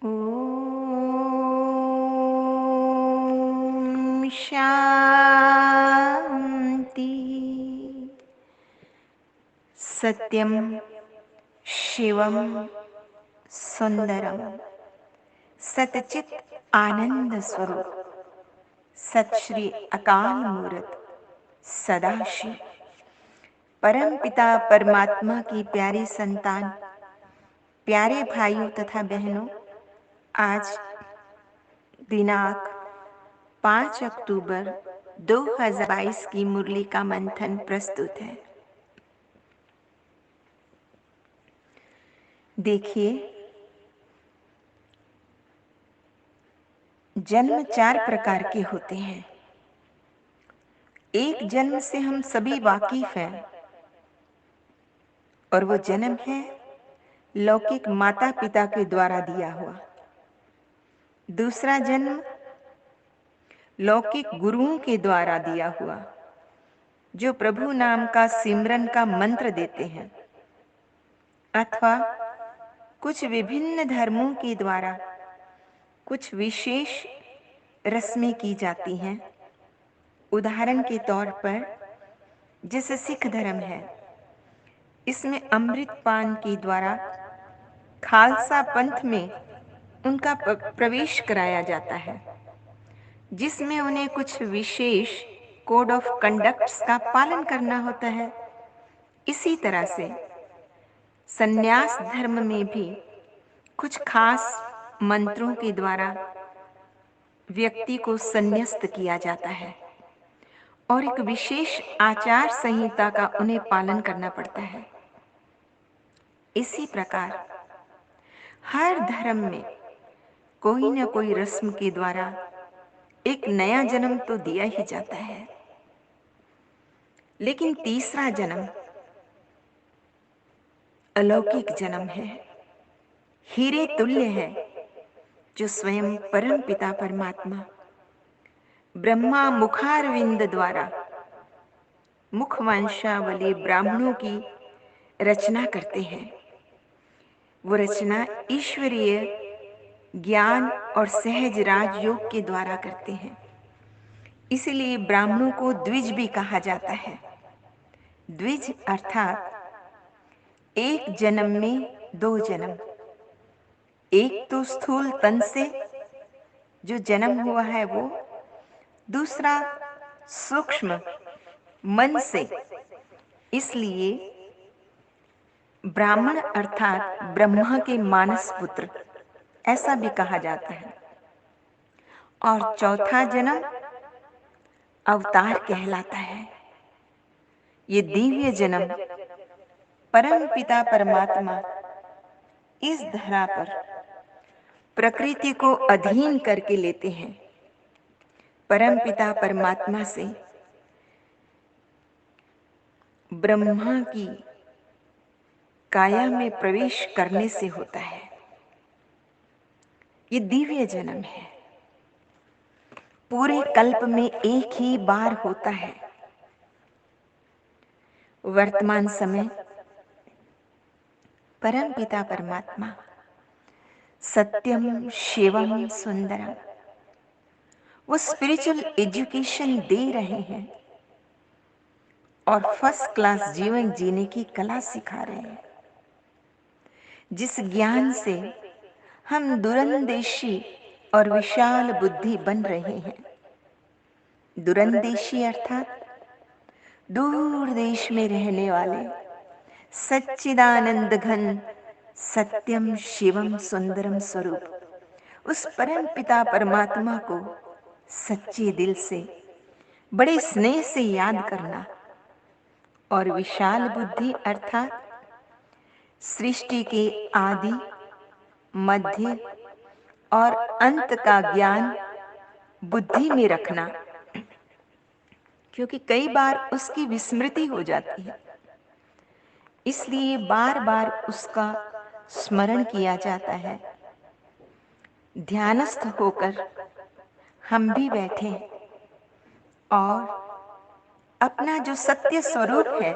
ओम शांति। सत्यम शिवम सुंदरम सतचित आनंद स्वरूप सत श्री अकाल मूर्त सदाशिव परम पिता परमात्मा की प्यारी संतान, प्यारे भाइयों तथा बहनों, आज दिनांक 5 अक्टूबर 2022 की मुरली का मंथन प्रस्तुत है। देखिए, जन्म 4 प्रकार के होते हैं। एक जन्म से हम सभी वाकिफ हैं और वो जन्म है लौकिक माता पिता के द्वारा दिया हुआ। दूसरा जन्म लौकिक गुरुओं के द्वारा दिया हुआ, जो प्रभु नाम का सिमरन का मंत्र देते हैं, अथवा कुछ विभिन्न धर्मों के द्वारा कुछ विशेष रस्में की जाती हैं। उदाहरण के तौर पर जैसे सिख धर्म है, इसमें अमृत पान के द्वारा खालसा पंथ में उनका प्रवेश कराया जाता है, जिसमें उन्हें कुछ विशेष कोड ऑफ कंडक्ट्स का पालन करना होता है। इसी तरह से संन्यास धर्म में भी कुछ खास मंत्रों के द्वारा व्यक्ति को संन्यास्त किया जाता है और एक विशेष आचार संहिता का उन्हें पालन करना पड़ता है। इसी प्रकार हर धर्म में कोई न कोई रस्म के द्वारा एक नया जन्म तो दिया ही जाता है, लेकिन तीसरा जन्म अलौकिक जन्म है, हीरे तुल्य है, जो स्वयं परम पिता परमात्मा ब्रह्मा मुखारविंद द्वारा मुखवंशावली ब्राह्मणों की रचना करते हैं। वो रचना ईश्वरीय ज्ञान और सहज राजयोग के द्वारा करते हैं। इसलिए ब्राह्मणों को द्विज भी कहा जाता है। द्विज अर्थात एक जन्म में 2 जन्म। एक तो स्थूल तन से जो जन्म हुआ है वो, दूसरा सूक्ष्म मन से। इसलिए ब्राह्मण अर्थात ब्रह्मा के मानस पुत्र, ऐसा भी कहा जाता है। और चौथा जन्म अवतार कहलाता है। ये दिव्य जन्म परम पिता परमात्मा इस धरा पर प्रकृति को अधीन करके लेते हैं। परम पिता परमात्मा से ब्रह्मा की काया में प्रवेश करने से होता है। ये दिव्य जन्म है, पूरे कल्प में एक ही बार होता है। वर्तमान समय परम पिता परमात्मा सत्यम शिवम सुंदरम वो स्पिरिचुअल एजुकेशन दे रहे हैं और फर्स्ट क्लास जीवन जीने की कला सिखा रहे हैं, जिस ज्ञान से हम दूरंदेशी और विशाल बुद्धि बन रहे हैं। दूरंदेशी अर्थात दूर देश में रहने वाले सच्चिदानंद घन सत्यम शिवम सुंदरम स्वरूप उस परम पिता परमात्मा को सच्चे दिल से बड़े स्नेह से याद करना। और विशाल बुद्धि अर्थात सृष्टि के आदि, मध्य और अंत का ज्ञान बुद्धि में रखना, क्योंकि कई बार उसकी विस्मृति हो जाती है। इसलिए बार बार उसका स्मरण किया जाता है। ध्यानस्थ होकर हम भी बैठे और अपना जो सत्य स्वरूप है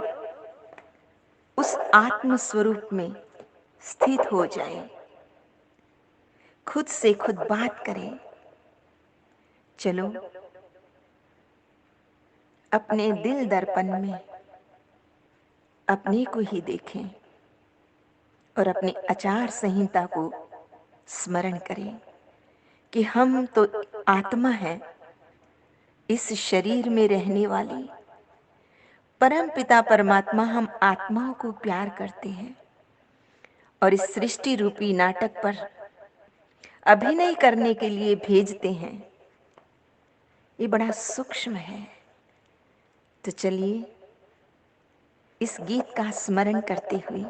उस आत्म स्वरूप में स्थित हो जाए। खुद से खुद बात करें। चलो अपने दिल दर्पण में अपने को ही देखें और अपनी आचार संहिता को स्मरण करें कि हम तो आत्मा है, इस शरीर में रहने वाली। परम पिता परमात्मा हम आत्माओं को प्यार करते हैं और इस सृष्टि रूपी नाटक पर अभिनय करने के लिए भेजते हैं। ये बड़ा सूक्ष्म है। तो चलिए इस गीत का स्मरण करते हुए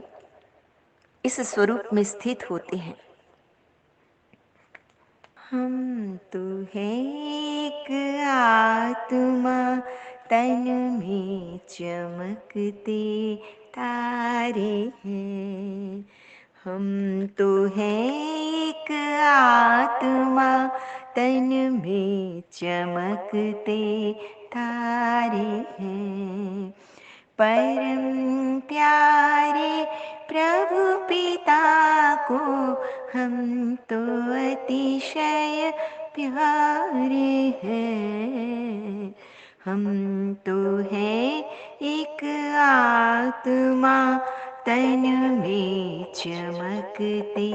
इस स्वरूप में स्थित होते हैं। हम तो है एक आत्मा, तन में चमकते तारे हैं। हम तो है एक आत्मा, तन में चमकते तारे हैं। परम प्यारे प्रभु पिता को हम तो अतिशय प्यारे हैं। हम तो है एक आत्मा, तन में चमकते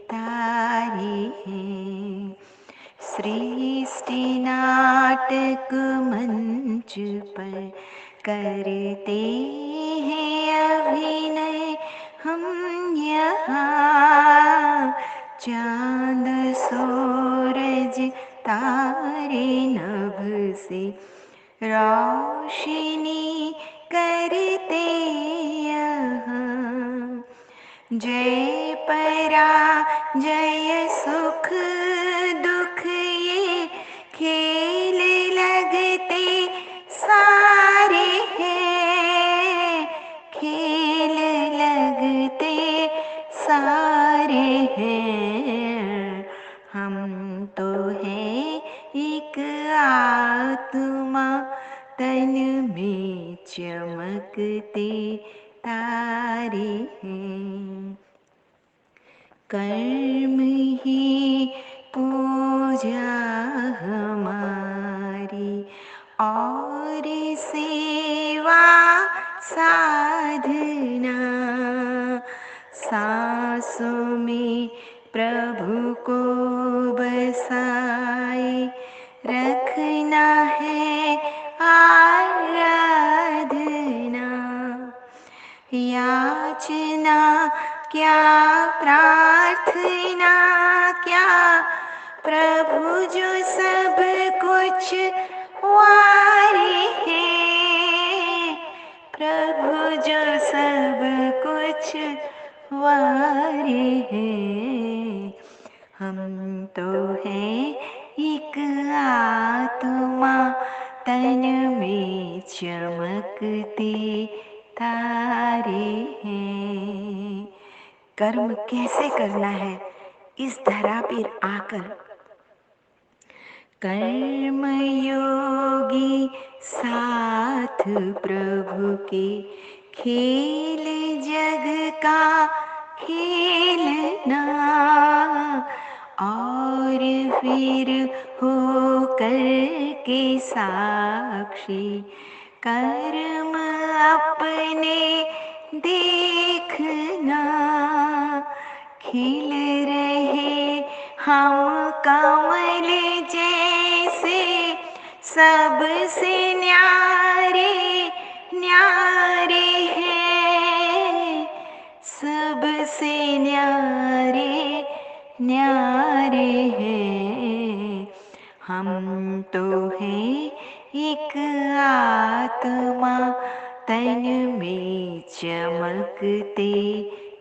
तारे हैं। सृष्टि नाटक मंच पर करते हैं अभिनय हम यहाँ। चांद सूरज तारे नभ से रोशनी करते यहाँ। जय परा जय सुख दुख ये खेल लगते सारे हैं। खेल लगते सारे हैं। हम तो हैं एक आत्मा, तन में चमकते तारे हैं। कर्म ही पूजा हमारी और सेवा साधना। सांसों में प्रभु को बसाए रखना है आराधना। याचना क्या प्रार्थना क्या, प्रभु जो सब कुछ वारे हैं। प्रभु जो सब कुछ वारे हैं। हम तो हैं एक आत्मा, तन में चमकते तारे हैं। कर्म कैसे करना है इस धरा पर आकर। कर्म योगी साथ प्रभु के, खेल जग का खेलना। और फिर हो कर के साक्षी, कर्म अपने देखना। खिल रहे हम कमल जैसे, सबसे न्यारे न्यारे हैं। सबसे न्यारे न्यारे हैं। हम तो हैं एक आत्मा, तन में चमकते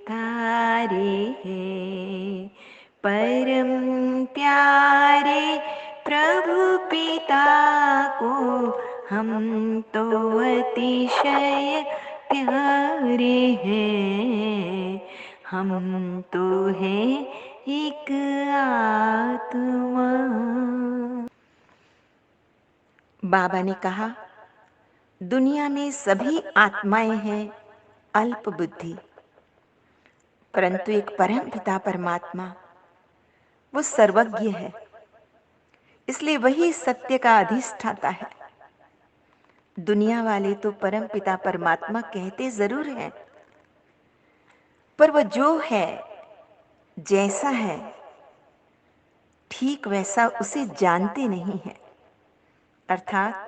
तारे हैं। परम प्यारे प्रभु पिता को हम तो अतिशय प्यारे हैं। हम तो हैं एक आत्मा। बाबा ने कहा, दुनिया में सभी आत्माएं हैं अल्प बुद्धि, परंतु एक परम पिता परमात्मा वो सर्वज्ञ है, इसलिए वही सत्य का अधिष्ठाता है। दुनिया वाले तो परम पिता परमात्मा कहते जरूर हैं, पर वो जो है, जैसा है, ठीक वैसा उसे जानते नहीं है, अर्थात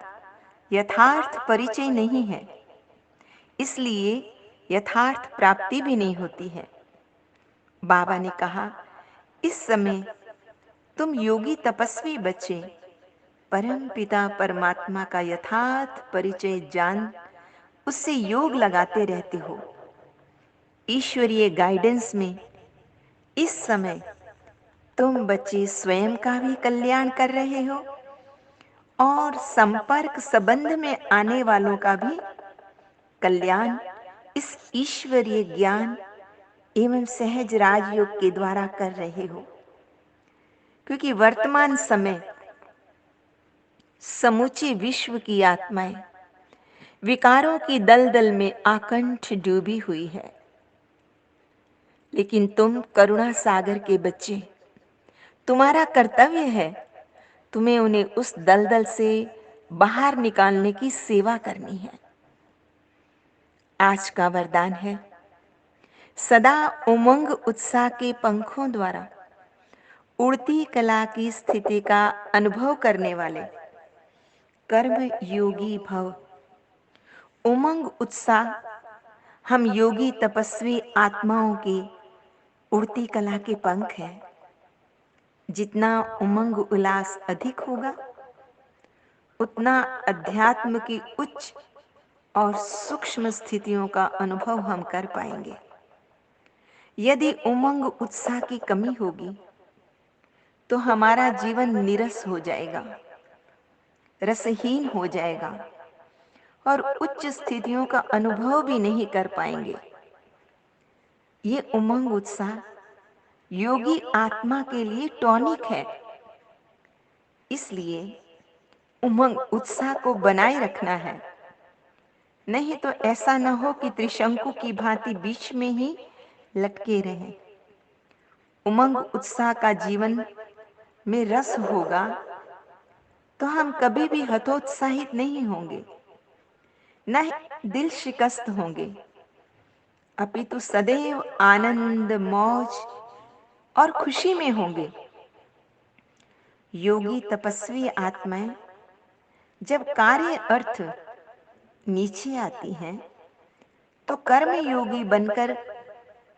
यथार्थ परिचय नहीं है, इसलिए यथार्थ प्राप्ति भी नहीं होती है। बाबा ने कहा, इस समय तुम योगी तपस्वी बच्चे परम पिता परमात्मा का यथार्थ परिचय जान उससे योग लगाते रहते हो। ईश्वरीय गाइडेंस में इस समय तुम बच्चे स्वयं का भी कल्याण कर रहे हो और संपर्क संबंध में आने वालों का भी कल्याण इस ईश्वरीय ज्ञान एवं सहज राजयोग के द्वारा कर रहे हो। क्योंकि वर्तमान समय समूचे विश्व की आत्माएं विकारों की दलदल में आकंठ डूबी हुई है, लेकिन तुम करुणा सागर के बच्चे, तुम्हारा कर्तव्य है तुम्हें उन्हें उस दलदल से बाहर निकालने की सेवा करनी है। आज का वरदान है, सदा उमंग उत्साह के पंखों द्वारा उड़ती कला की स्थिति का अनुभव करने वाले कर्म योगी भव। उमंग उत्साह हम योगी तपस्वी आत्माओं की उड़ती कला के पंख हैं। जितना उमंग उल्लास अधिक होगा, उतना अध्यात्म की उच्च और सूक्ष्म स्थितियों का अनुभव हम कर पाएंगे। यदि उमंग उत्साह की कमी होगी तो हमारा जीवन नीरस हो जाएगा, रसहीन हो जाएगा और उच्च स्थितियों का अनुभव भी नहीं कर पाएंगे। ये उमंग उत्साह योगी आत्मा के लिए टॉनिक है, इसलिए उमंग उत्साह को बनाए रखना है। नहीं तो ऐसा न हो कि त्रिशंकु की भांति बीच में ही लटके रहें। उमंग उत्साह का जीवन में रस होगा तो हम कभी भी हतोत्साहित नहीं होंगे, न दिल शिकस्त होंगे, अपितु सदैव आनंद, मौज और खुशी में होंगे। योगी तपस्वी आत्माएं जब कार्य अर्थ नीचे आती हैं तो कर्म योगी बनकर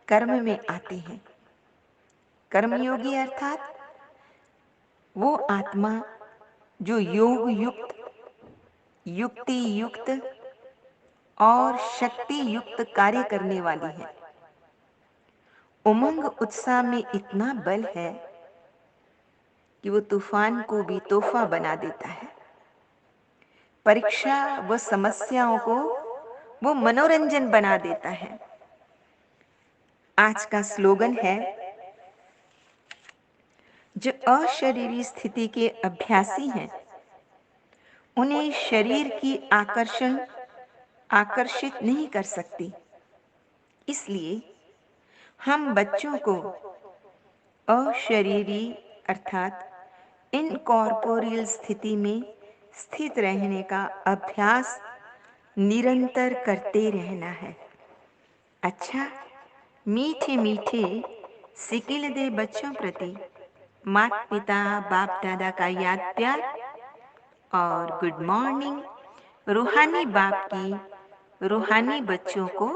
कर्म में आते हैं। कर्मयोगी अर्थात वो आत्मा जो योग युक्त, युक्ति युक्त और शक्ति युक्त कार्य करने वाली है। उमंग उत्साह में इतना बल है कि वो तूफान को भी तोहफा बना देता है। परीक्षा व समस्याओं को वो मनोरंजन बना देता है। आज का स्लोगन है, जो अशरीरी स्थिति के अभ्यासी हैं उन्हें शरीर की आकर्षित नहीं कर सकती। इसलिए हम बच्चों को अशरीरी अर्थात इनकॉर्पोरियल स्थिति में स्थित रहने का अभ्यास निरंतर करते रहना है। अच्छा, मीठे मीठे सिकिल दे बच्चों प्रति माता पिता बाप दादा का याद प्यार और गुड मॉर्निंग। रूहानी बाप की रूहानी बच्चों को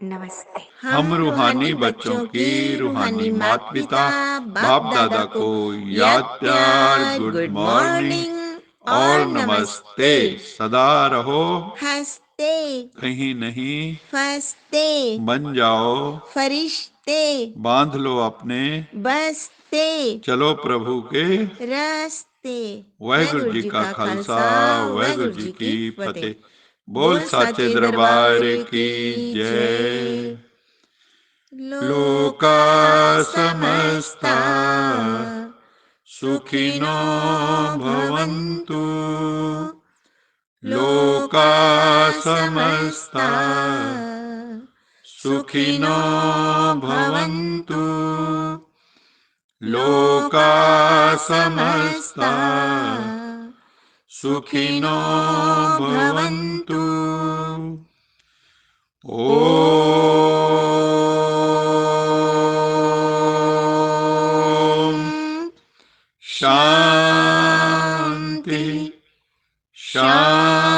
नमस्ते। हम रूहानी बच्चों की रूहानी माता पिता बाप दादा को याद प्यार, गुड मॉर्निंग और नमस्ते। सदा रहो हंसते, कहीं नहीं फंसते, बन जाओ फरिश्ते, बांध लो अपने बसते, चलो प्रभु के रस्ते। वाहिगुरु जी का खालसा, वाहिगुरु जी की फतेह। बोल साचे दरबार की जय। लोका समस्ता सुखिनो भवन्तु, लोका समस्ता सुखिनो भवन्तु, लोका समस्ता सुखिनो भवन्तु। ओम शांति शांति